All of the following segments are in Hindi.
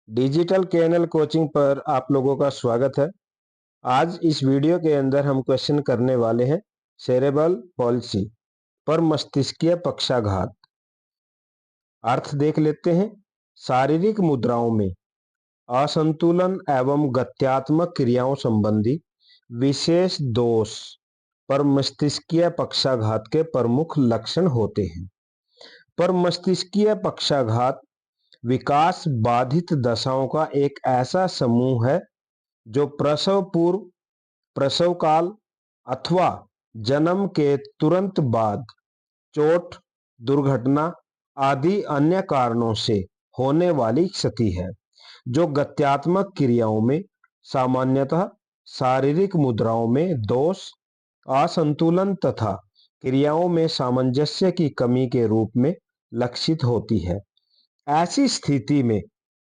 डिजिटल केएनएल कोचिंग पर आप लोगों का स्वागत है। आज इस वीडियो के अंदर हम क्वेश्चन करने वाले हैं सेरेब्रल पॉल्सी पर मस्तिष्कीय पक्षाघात। अर्थ देख लेते हैं। शारीरिक मुद्राओं में असंतुलन एवं गत्यात्मक क्रियाओं संबंधी विशेष दोष पर मस्तिष्कीय पक्षाघात के प्रमुख लक्षण होते हैं। पर मस्तिष्कीय पक्षाघात विकास बाधित दशाओं का एक ऐसा समूह है जो प्रसव पूर्व, प्रसव काल अथवा जन्म के तुरंत बाद चोट, दुर्घटना आदि अन्य कारणों से होने वाली क्षति है, जो गत्यात्मक क्रियाओं में सामान्यतः शारीरिक मुद्राओं में दोष, असंतुलन तथा क्रियाओं में सामंजस्य की कमी के रूप में लक्षित होती है। ऐसी स्थिति में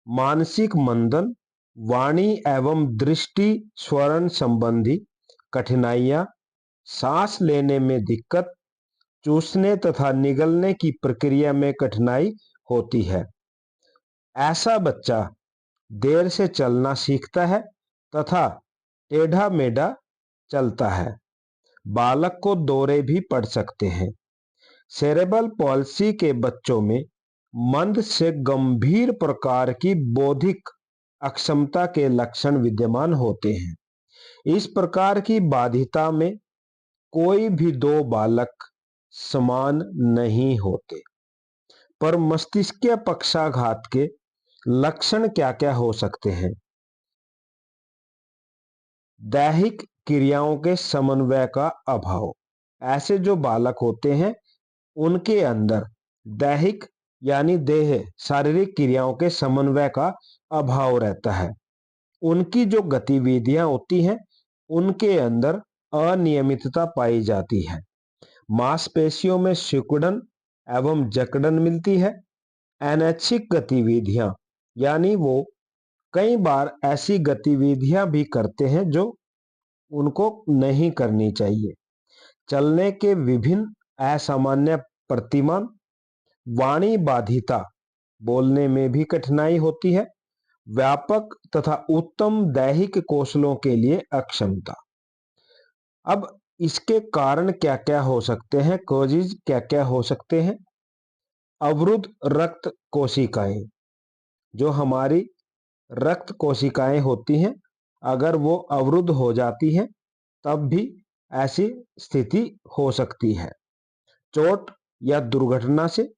मानसिक मंदन, वाणी एवं दृष्टि स्वरण संबंधी कठिनाइयां, सांस लेने में दिक्कत, चूसने तथा निगलने की प्रक्रिया में कठिनाई होती है। ऐसा बच्चा देर से चलना सीखता है तथा टेढ़ा मेढ़ा चलता है। बालक को दौरे भी पड़ सकते हैं। सेरेब्रल पॉल्सी के बच्चों में मंद से गंभीर प्रकार की बौद्धिक अक्षमता के लक्षण विद्यमान होते हैं। इस प्रकार की बाधिता में कोई भी दो बालक समान नहीं होते। पर मस्तिष्कीय पक्षाघात के लक्षण क्या-क्या हो सकते हैं? दैहिक क्रियाओं के समन्वय का अभाव। ऐसे जो बालक होते हैं उनके अंदर दैहिक यानी देह शारीरिक क्रियाओं के समन्वय का अभाव रहता है। उनकी जो गतिविधियां होती हैं उनके अंदर अनियमितता पाई जाती है। मांसपेशियों में सिकुड़न एवं जकड़न मिलती है। अनैच्छिक गतिविधियां यानी वो कई बार ऐसी गतिविधियां भी करते हैं जो उनको नहीं करनी चाहिए। चलने के विभिन्न असामान्य प्रतिमान, वाणी बाधिता, बोलने में भी कठिनाई होती है। व्यापक तथा उत्तम दैहिक कौशलों के लिए अक्षमता। अब इसके कारण क्या-क्या हो सकते हैं, कॉजेज क्या-क्या हो सकते हैं? अवरुद्ध रक्त कोशिकाएं, जो हमारी रक्त कोशिकाएं होती हैं, अगर वो अवरुद्ध हो जाती हैं तब भी ऐसी स्थिति हो सकती है। चोट या दुर्घटना से,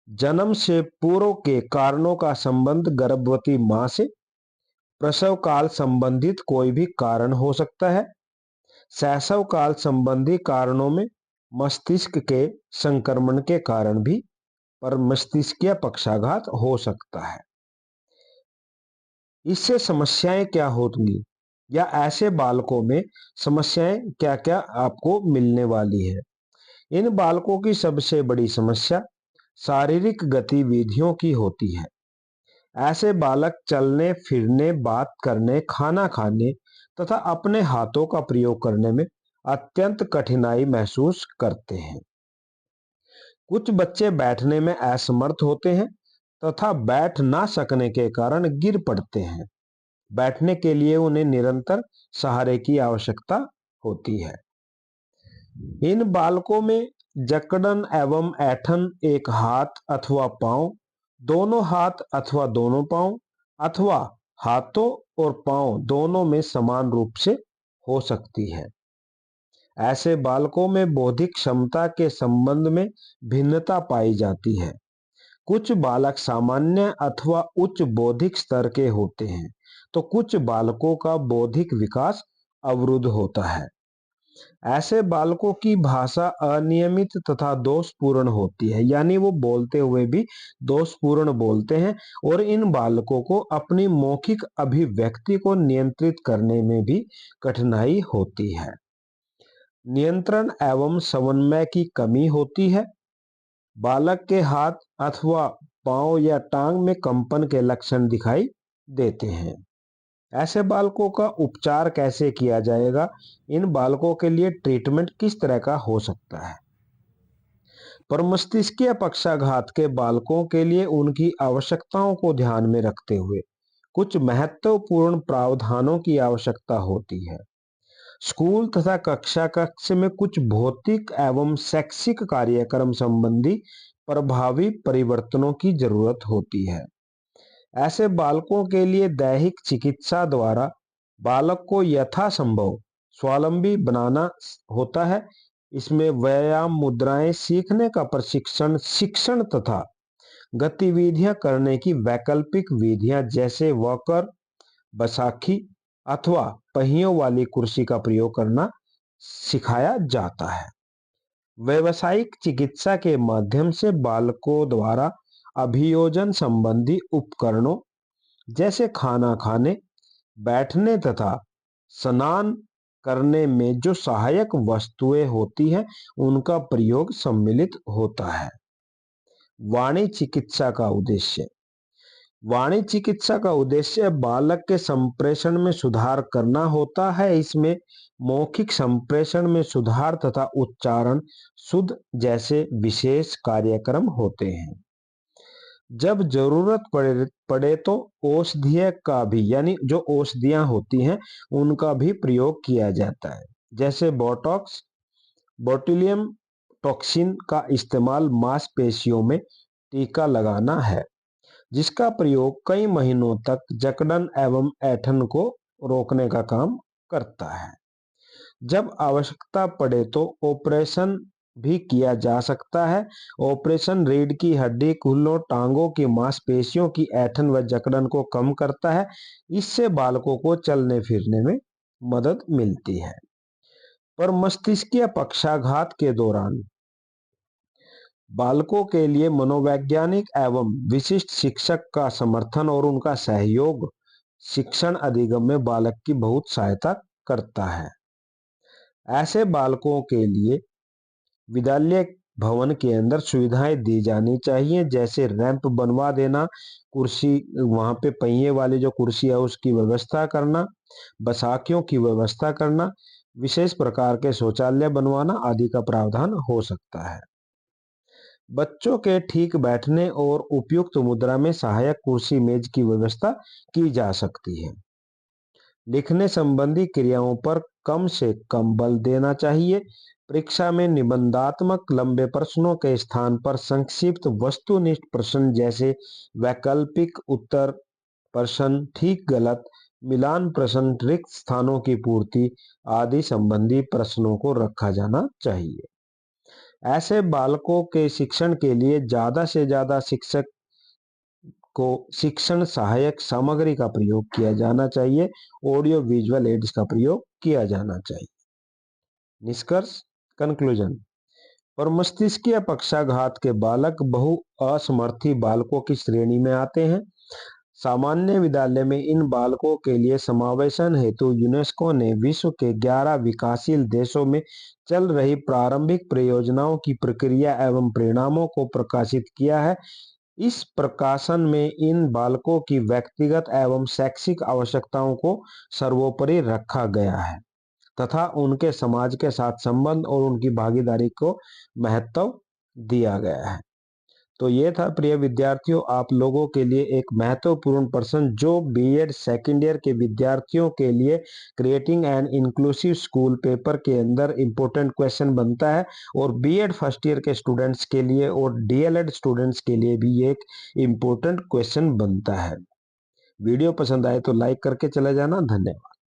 जन्म से पूर्व के कारणों का संबंध गर्भवती मां से, प्रसव काल संबंधित कोई भी कारण हो सकता है। शैशव काल संबंधी कारणों में मस्तिष्क के संक्रमण के कारण भी पर मस्तिष्कीय पक्षाघात हो सकता है। इससे समस्याएं क्या होंगी या ऐसे बालकों में समस्याएं क्या-क्या आपको मिलने वाली है? इन बालकों की सबसे बड़ी समस्या शारीरिक गतिविधियों की होती है। ऐसे बालक चलने फिरने, बात करने, खाना खाने तथा अपने हाथों का प्रयोग करने में अत्यंत कठिनाई महसूस करते हैं। कुछ बच्चे बैठने में असमर्थ होते हैं तथा बैठ ना सकने के कारण गिर पड़ते हैं। बैठने के लिए उन्हें निरंतर सहारे की आवश्यकता होती है। इन बालकों में जकड़न एवं ऐंठन एक हाथ अथवा पांव, दोनों हाथ अथवा दोनों पांव अथवा हाथों और पांव दोनों में समान रूप से हो सकती है। ऐसे बालकों में बौद्धिक क्षमता के संबंध में भिन्नता पाई जाती है। कुछ बालक सामान्य अथवा उच्च बौद्धिक स्तर के होते हैं, तो कुछ बालकों का बौद्धिक विकास अवरुद्ध होता है। ऐसे बालकों की भाषा अनियमित तथा दोषपूर्ण होती है, यानी वो बोलते हुए भी दोषपूर्ण बोलते हैं और इन बालकों को अपनी मौखिक अभिव्यक्ति को नियंत्रित करने में भी कठिनाई होती है। नियंत्रण एवं समन्वय की कमी होती है। बालक के हाथ अथवा पांव या टांग में कंपन के लक्षण दिखाई देते हैं। ऐसे बालकों का उपचार कैसे किया जाएगा? इन बालकों के लिए ट्रीटमेंट किस तरह का हो सकता है? पर मस्तिष्कीय पक्षाघात के बालकों के लिए उनकी आवश्यकताओं को ध्यान में रखते हुए कुछ महत्वपूर्ण प्रावधानों की आवश्यकता होती है। स्कूल तथा कक्षा कक्ष में कुछ भौतिक एवं शैक्षिक कार्यक्रम संबंधी प्रभावी परिवर्तनों की जरूरत होती है। ऐसे बालकों के लिए दैहिक चिकित्सा द्वारा बालक को यथासंभव स्वावलंबी बनाना होता है। इसमें व्यायाम, मुद्राएं सीखने का प्रशिक्षण, शिक्षण तथा गतिविधियां करने की वैकल्पिक विधियां जैसे वॉकर, बैसाखी अथवा पहियों वाली कुर्सी का प्रयोग करना सिखाया जाता है। व्यावसायिक चिकित्सा के माध्यम से बालकों द्वारा अभियोजन संबंधी उपकरणों जैसे खाना खाने, बैठने तथा स्नान करने में जो सहायक वस्तुएं होती हैं, उनका प्रयोग सम्मिलित होता है। वाणी चिकित्सा का उद्देश्य। वाणी चिकित्सा का उद्देश्य बालक के संप्रेषण में सुधार करना होता है। इसमें मौखिक संप्रेषण में सुधार तथा उच्चारण शुद्ध जैसे विशेष कार्यक्रम होते हैं। जब जरूरत पड़े तो औषधीय का भी, यानी जो औषधियां होती हैं उनका भी प्रयोग किया जाता है। जैसे बोटॉक्स, बोtulinum टॉक्सिन का इस्तेमाल मांसपेशियों में टीका लगाना है, जिसका प्रयोग कई महीनों तक जकड़न एवं ऐंठन को रोकने का काम करता है। जब आवश्यकता पड़े तो ऑपरेशन भी किया जा सकता है। ऑपरेशन रीढ़ की हड्डी, कूल्हों, टांगों की मांसपेशियों की ऐंठन व जकड़न को कम करता है। इससे बालकों को चलने फिरने में मदद मिलती है। पर मस्तिष्कीय पक्षाघात के दौरान बालकों के लिए मनोवैज्ञानिक एवं विशिष्ट शिक्षक का समर्थन और उनका सहयोग शिक्षण अधिगम में बालक की बहुत सहायता करता है। ऐसे बालकों के लिए विद्यालय भवन के अंदर सुविधाएं दी जानी चाहिए, जैसे रैंप बनवा देना, कुर्सी, वहां पे पहिए वाली जो कुर्सी है उसकी व्यवस्था करना, बैसाखियों की व्यवस्था करना, विशेष प्रकार के शौचालय बनवाना आदि का प्रावधान हो सकता है। बच्चों के ठीक बैठने और उपयुक्त मुद्रा में सहायक कुर्सी मेज की व्यवस्था की जा सकती है। लिखने संबंधी क्रियाओं पर कम से कम बल देना चाहिए। परीक्षा में निबंधात्मक लंबे प्रश्नों के स्थान पर संक्षिप्त वस्तुनिष्ठ प्रश्न जैसे वैकल्पिक उत्तर प्रश्न, ठीक गलत मिलान प्रश्न, रिक्त स्थानों की पूर्ति आदि संबंधी प्रश्नों को रखा जाना चाहिए। ऐसे बालकों के शिक्षण के लिए ज्यादा से ज्यादा शिक्षक को शिक्षण सहायक सामग्री का प्रयोग किया जाना चाहिए। ऑडियो विजुअल एड्स का प्रयोग किया जाना चाहिए। निष्कर्ष, कंक्लूजन। पर मस्तिष्कीय पक्षाघात के बालक बहु असमर्थी बालकों की श्रेणी में आते हैं। सामान्य विद्यालय में इन बालकों के लिए समावेशन हेतु यूनेस्को ने विश्व के 11 विकासशील देशों में चल रही प्रारंभिक परियोजनाओं की प्रक्रिया एवं परिणामों को प्रकाशित किया है। इस प्रकाशन में इन बालकों की व्यक्तिगत एवं शैक्षिक आवश्यकताओं को सर्वोपरि रखा गया है तथा उनके समाज के साथ संबंध और उनकी भागीदारी को महत्व दिया गया है। तो ये था प्रिय विद्यार्थियों आप लोगों के लिए एक महत्वपूर्ण प्रश्न जो बीएड सेकेंड ईयर के विद्यार्थियों के लिए creating an inclusive school paper के अंदर इंपॉर्टेंट क्वेश्चन बनता है और बीएड फर्स्ट ईयर के स्टूडेंट्स के लिए और डीएलएड स्टूडेंट्स के लिए भी एक इम्पोर्टेंट क्वेश्चन बनता है। वीडियो पसंद आए तो लाइक करके चले जाना। धन्यवाद।